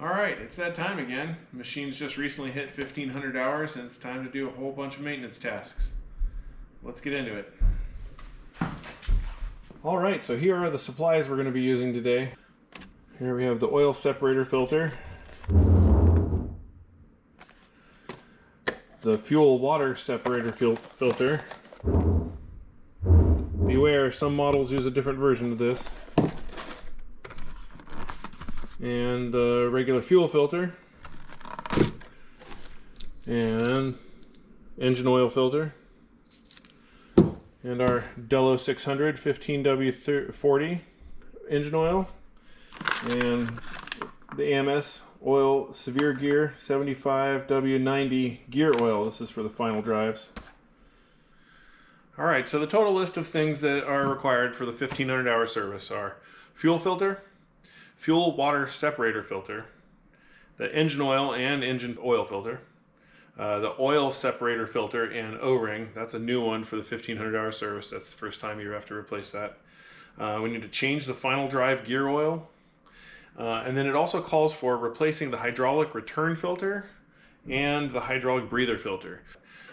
Alright, it's that time again. The machine's just recently hit 1500 hours and it's time to do a whole bunch of maintenance tasks. Let's get into it. Alright, so here are the supplies we're going to be using today. Here we have the oil separator filter, the fuel water separator filter. Beware, some models use a different version of this. And the regular fuel filter, and engine oil filter, and our Dello 600 15W40 engine oil, and the AMS oil severe gear 75W90 gear oil. This is for the final drives. Alright, so the total list of things that are required for the 1500 hour service are fuel filter, fuel water separator filter, the engine oil and engine oil filter, the oil separator filter and O-ring. That's a new one for the 1500 hour service. That's the first time you have to replace that. We need to change the final drive gear oil. And then it also calls for replacing the hydraulic return filter and the hydraulic breather filter.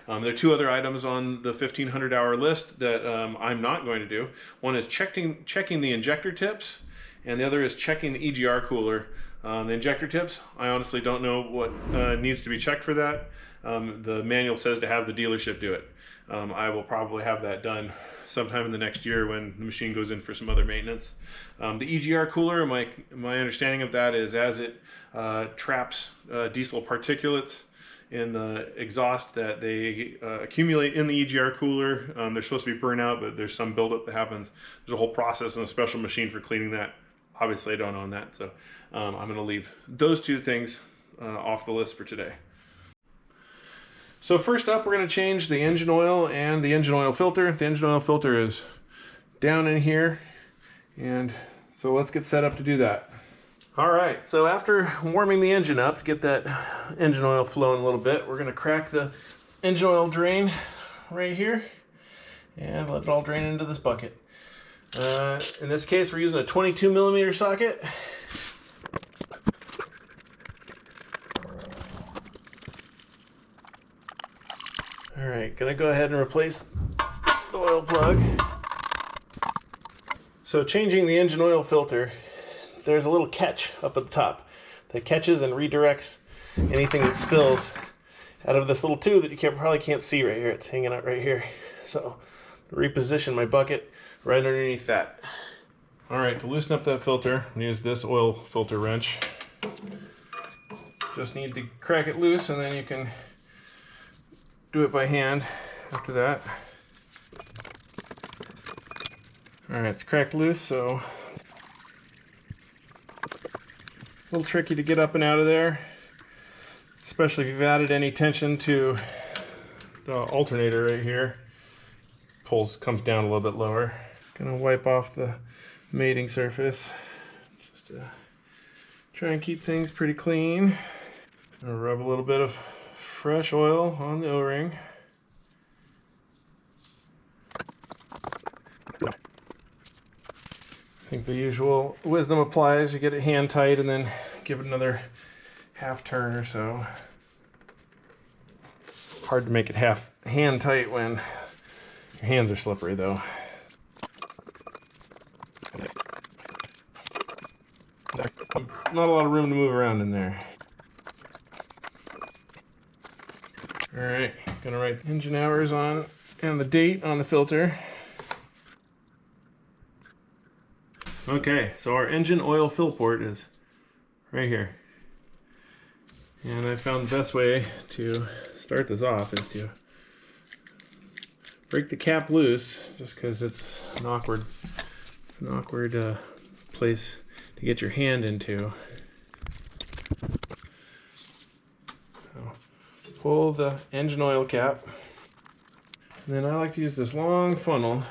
There are two other items on the 1500 hour list that I'm not going to do. One is checking the injector tips, and the other is checking the EGR cooler. The injector tips, I honestly don't know what needs to be checked for that. The manual says to have the dealership do it. I will probably have that done sometime in the next year when the machine goes in for some other maintenance. The EGR cooler, my understanding of that is as it traps diesel particulates in the exhaust that they accumulate in the EGR cooler. They're supposed to be burnt out, but there's some buildup that happens. There's a whole process and a special machine for cleaning that. Obviously I don't own that, so I'm going to leave those two things off the list for today. So first up, we're going to change the engine oil and the engine oil filter. The engine oil filter is down in here, and so let's get set up to do that. Alright, so after warming the engine up to get that engine oil flowing a little bit, we're going to crack the engine oil drain right here and let it all drain into this bucket. In this case, we're using a 22mm socket. Alright, gonna go ahead and replace the oil plug. So changing the engine oil filter, there's a little catch up at the top that catches and redirects anything that spills out of this little tube that you probably can't see right here. It's hanging out right here. So reposition my bucket right underneath that. Alright, to loosen up that filter, I'm going to use this oil filter wrench. Just need to crack it loose and then you can do it by hand after that. Alright, it's cracked loose, so a little tricky to get up and out of there, especially if you've added any tension to the alternator right here. Comes down a little bit lower. Gonna wipe off the mating surface just to try and keep things pretty clean. Gonna rub a little bit of fresh oil on the O-ring. I think the usual wisdom applies. You get it hand tight and then give it another half turn or so. Hard to make it half hand tight when your hands are slippery though. Not a lot of room to move around in there. Alright, gonna write the engine hours on and the date on the filter. Okay, so our engine oil fill port is right here. And I found the best way to start this off is to break the cap loose, just because it's an awkward place to get your hand into. So pull the engine oil cap, and then I like to use this long funnel.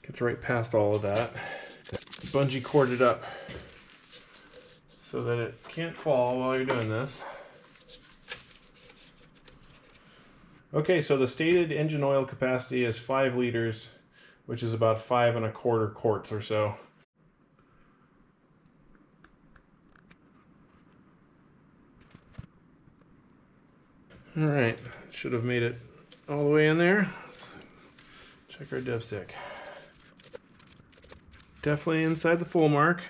Gets right past all of that. Bungee cord it up so that it can't fall while you're doing this. Okay, so the stated engine oil capacity is 5 liters, which is about 5 1/4 quarts or so. All right, should have made it all the way in there. Check our dipstick. Definitely inside the full mark.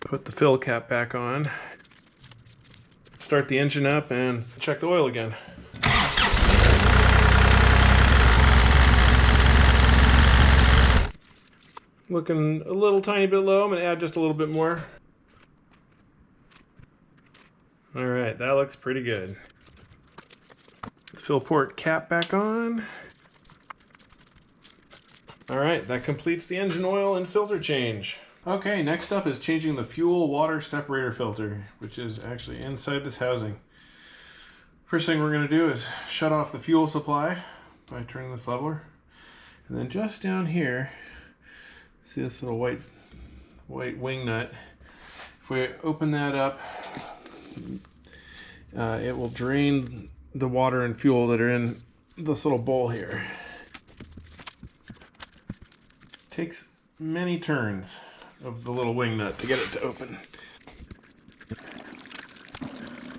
Put the fill cap back on. Start the engine up and check the oil again. Looking a little tiny bit low. I'm going to add just a little bit more. All right, that looks pretty good. Fill port cap back on. All right, that completes the engine oil and filter change. Okay, next up is changing the fuel water separator filter, which is actually inside this housing. First thing we're going to do is shut off the fuel supply by turning this lever. And then just down here, see this little white wing nut. If we open that up, it will drain the water and fuel that are in this little bowl here. Takes many turns of the little wing nut to get it to open.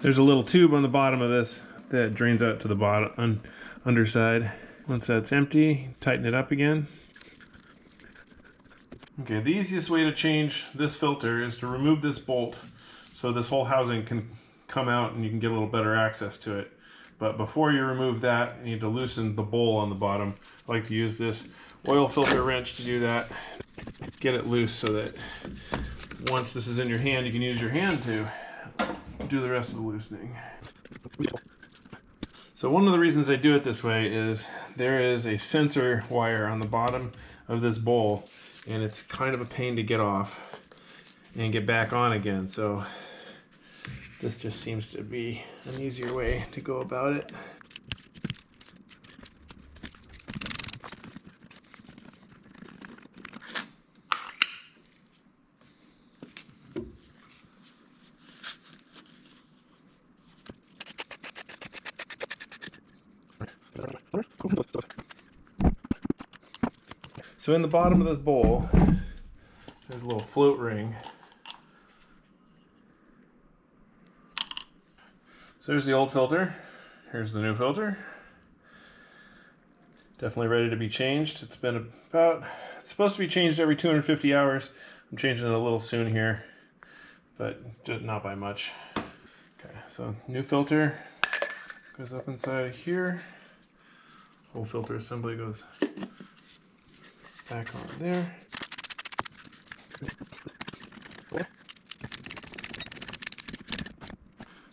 There's a little tube on the bottom of this that drains out to the bottom underside. Once that's empty, tighten it up again. Okay, the easiest way to change this filter is to remove this bolt so this whole housing can come out and you can get a little better access to it. But before you remove that, you need to loosen the bowl on the bottom. I like to use this oil filter wrench to do that. Get it loose so that once this is in your hand, you can use your hand to do the rest of the loosening. So one of the reasons I do it this way is there is a sensor wire on the bottom of this bowl, and it's kind of a pain to get off and get back on again. So this just seems to be an easier way to go about it. So in the bottom of this bowl, there's a little float ring. So there's the old filter. Here's the new filter. Definitely ready to be changed. It's supposed to be changed every 250 hours. I'm changing it a little soon here, but just not by much. Okay, so new filter goes up inside here. Whole filter assembly goes back on there.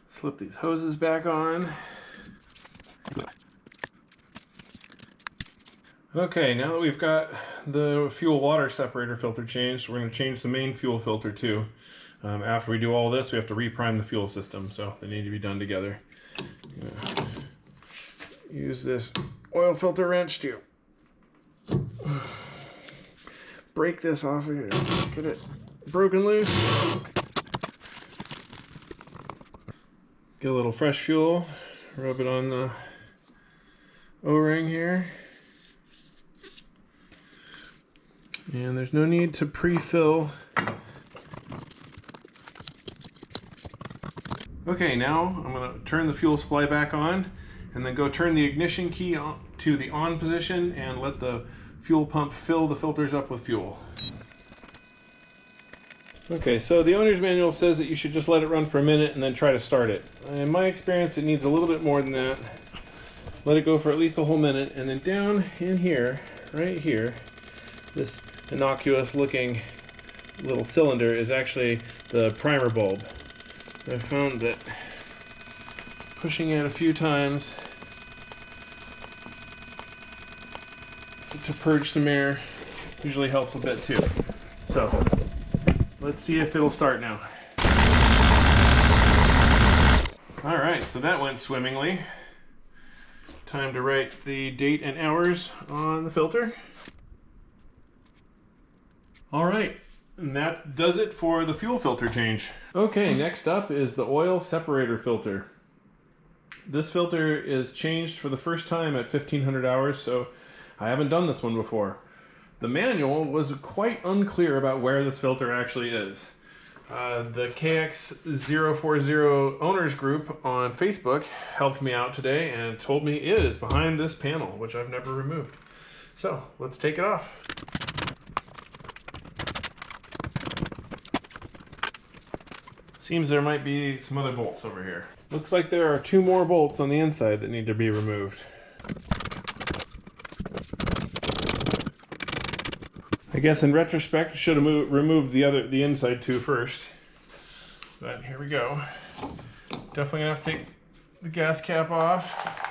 Slip these hoses back on. Okay, now that we've got the fuel water separator filter changed, we're going to change the main fuel filter too. After we do all this, we have to reprime the fuel system, so they need to be done together. Use this oil filter wrench to break this off of here. Get it broken loose. Get a little fresh fuel, rub it on the O-ring here. And there's no need to pre-fill. Okay, now I'm going to turn the fuel supply back on and then go turn the ignition key on to the on position and let the fuel pump fill the filters up with fuel. Okay, so the owner's manual says that you should just let it run for a minute and then try to start it. In my experience, it needs a little bit more than that. Let it go for at least a whole minute, and then down in here, right here, this innocuous looking little cylinder is actually the primer bulb. I found that pushing it a few times to purge some air usually helps a bit too. So let's see if it'll start now. All right, so that went swimmingly. Time to write the date and hours on the filter. All right, and that does it for the fuel filter change. Okay, next up is the oil separator filter. This filter is changed for the first time at 1500 hours, so I haven't done this one before. The manual was quite unclear about where this filter actually is. The KX040 owners group on Facebook helped me out today and told me it is behind this panel, which I've never removed. So let's take it off. Seems there might be some other bolts over here. Looks like there are 2 more bolts on the inside that need to be removed. I guess in retrospect, I should have removed the inside 2 first. But here we go. Definitely gonna have to take the gas cap off.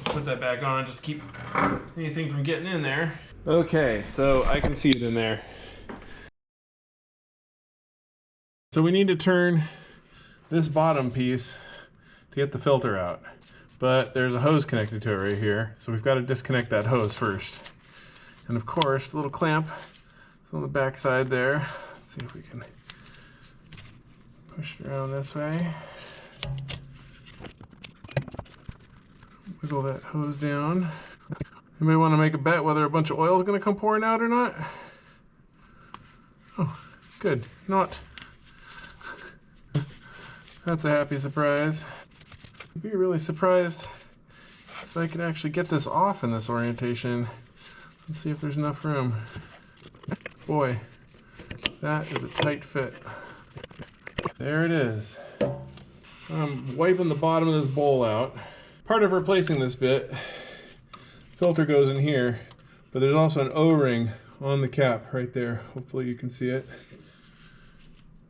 Put that back on just to keep anything from getting in there. Okay, so I can see it in there. So we need to turn this bottom piece to get the filter out. But there's a hose connected to it right here, so we've got to disconnect that hose first. And of course, the little clamp is on the back side there. Let's see if we can push it around this way. Wiggle that hose down. Anybody want to make a bet whether a bunch of oil is going to come pouring out or not? Oh, good. Not. That's a happy surprise. I'd be really surprised if I could actually get this off in this orientation. Let's see if there's enough room. Boy, that is a tight fit. There it is. I'm wiping the bottom of this bowl out. Part of replacing this bit, filter goes in here, but there's also an O-ring on the cap right there. Hopefully you can see it.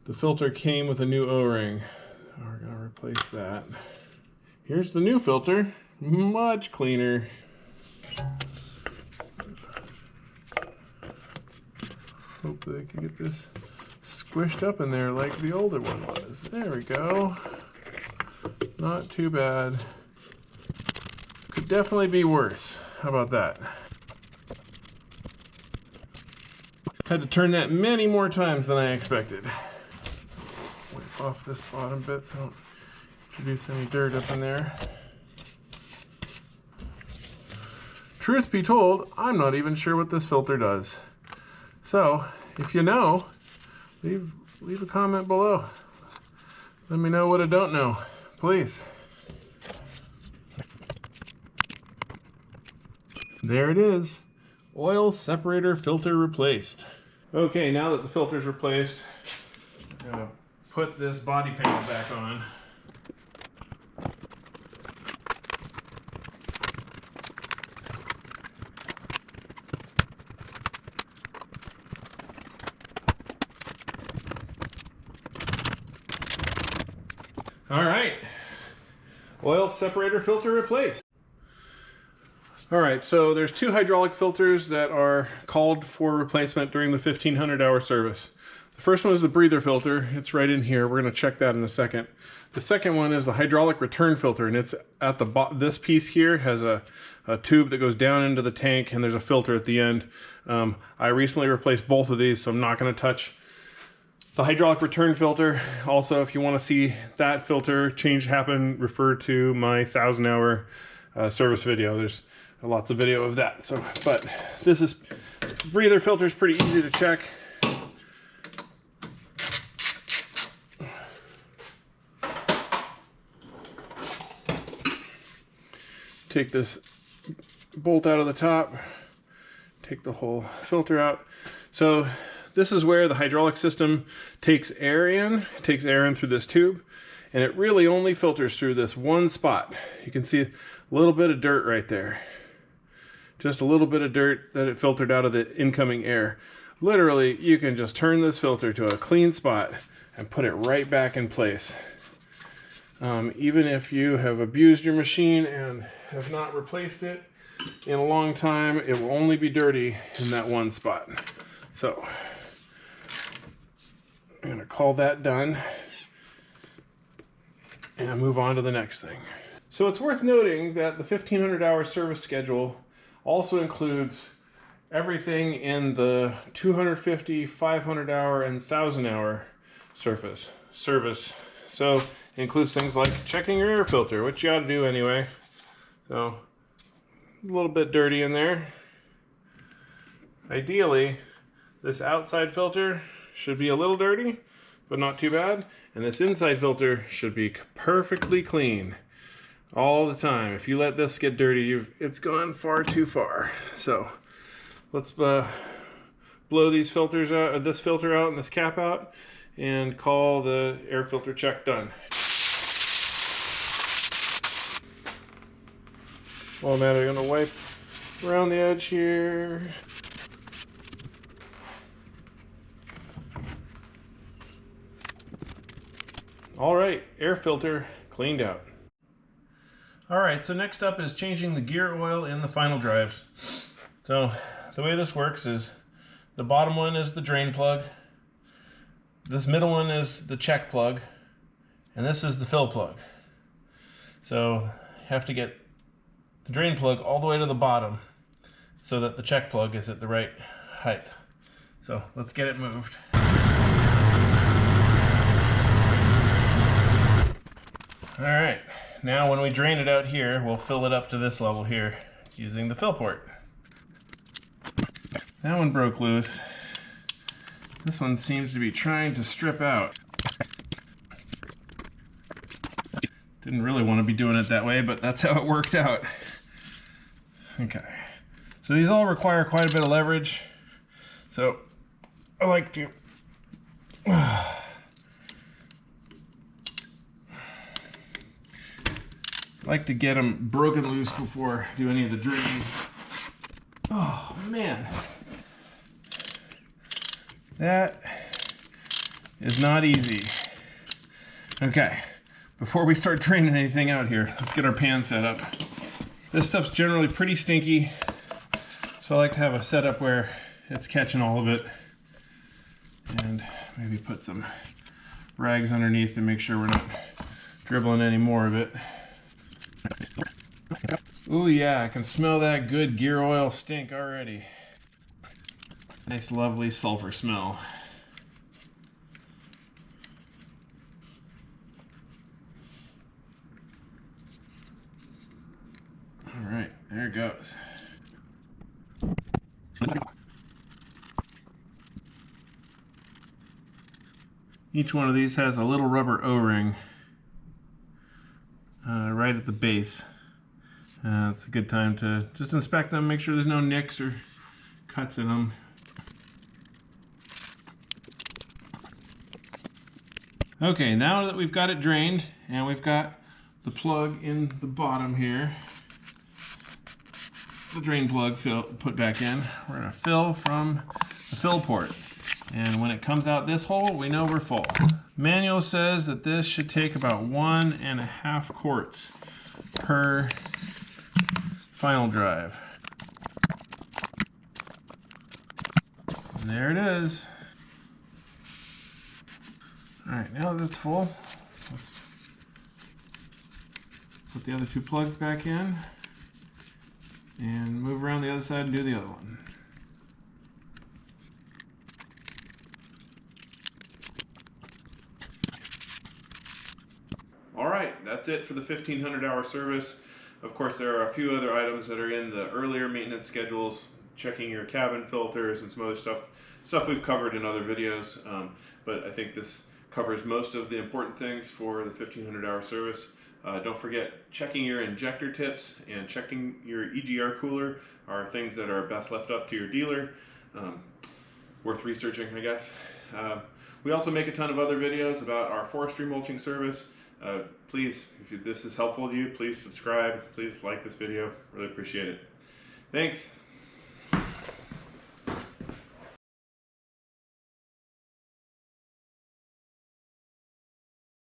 The filter came with a new O-ring. We're gonna replace that. Here's the new filter, much cleaner. Hopefully I can get this squished up in there like the older one was. There we go. Not too bad. Could definitely be worse. How about that? Had to turn that many more times than I expected. Wipe off this bottom bit so I don't introduce any dirt up in there. Truth be told, I'm not even sure what this filter does. So, if you know, leave a comment below. Let me know what I don't know, please. There it is. Oil separator filter replaced. Okay, now that the filter's replaced, I'm gonna put this body panel back on. All right, oil separator filter replaced. All right, so there's 2 hydraulic filters that are called for replacement during the 1500-hour service. The first one is the breather filter. It's right in here. We're going to check that in a second. The second one is the hydraulic return filter, and it's at the bottom. This piece here has a tube that goes down into the tank, and there's a filter at the end. I recently replaced both of these, so I'm not going to touch the hydraulic return filter. Also, if you want to see that filter change happen, refer to my 1000-hour service video. There's lots of video of that. So, but this is breather filter is pretty easy to check. Take this bolt out of the top, take the whole filter out. So this is where the hydraulic system takes air in through this tube, and it really only filters through this one spot. You can see a little bit of dirt right there. Just a little bit of dirt that it filtered out of the incoming air. Literally, you can just turn this filter to a clean spot and put it right back in place. Even if you have abused your machine and have not replaced it in a long time, it will only be dirty in that one spot. So, I'm going to call that done and move on to the next thing. So it's worth noting that the 1500-hour service schedule also includes everything in the 250, 500-hour, and 1000-hour service. service. So it includes things like checking your air filter, which you ought to do anyway. So a little bit dirty in there. Ideally, this outside filter should be a little dirty, but not too bad. And this inside filter should be perfectly clean all the time. If you let this get dirty, it's gone far too far. So let's blow these filters out, this filter out and this cap out, and call the air filter check done. Well, now I'm gonna wipe around the edge here. All right, air filter cleaned out. All right, so next up is changing the gear oil in the final drives. So the way this works is the bottom one is the drain plug, this middle one is the check plug, and this is the fill plug. So you have to get the drain plug all the way to the bottom so that the check plug is at the right height. So let's get it moved. All right, now when we drain it out here, we'll fill it up to this level here using the fill port. That one broke loose. This one seems to be trying to strip out. Didn't really want to be doing it that way, but that's how it worked out. Okay, so these all require quite a bit of leverage. So I like to get them broken loose before I do any of the draining. Oh man, that is not easy. Okay, before we start draining anything out here, let's get our pan set up. This stuff's generally pretty stinky, so I like to have a setup where it's catching all of it, and maybe put some rags underneath to make sure we're not dribbling any more of it. Ooh yeah, I can smell that good gear oil stink already. Nice lovely sulfur smell. All right, there it goes. Each one of these has a little rubber O-ring right at the base. It's a good time to just inspect them, make sure there's no nicks or cuts in them. Okay, now that we've got it drained and we've got the plug in the bottom here, the drain plug put back in, we're going to fill from the fill port. And when it comes out this hole, we know we're full. Manual says that this should take about 1.5 quarts per final drive. And there it is. All right, now that it's full, let's put the other two plugs back in and move around the other side and do the other one. All right, that's it for the 1,500-hour service. Of course, there are a few other items that are in the earlier maintenance schedules, checking your cabin filters and some other stuff we've covered in other videos. But I think this covers most of the important things for the 1,500-hour service. Don't forget, checking your injector tips and checking your EGR cooler are things that are best left up to your dealer. Worth researching, I guess. We also make a ton of other videos about our forestry mulching service. Please, if this is helpful to you, please subscribe. Please like this video. Really appreciate it. Thanks.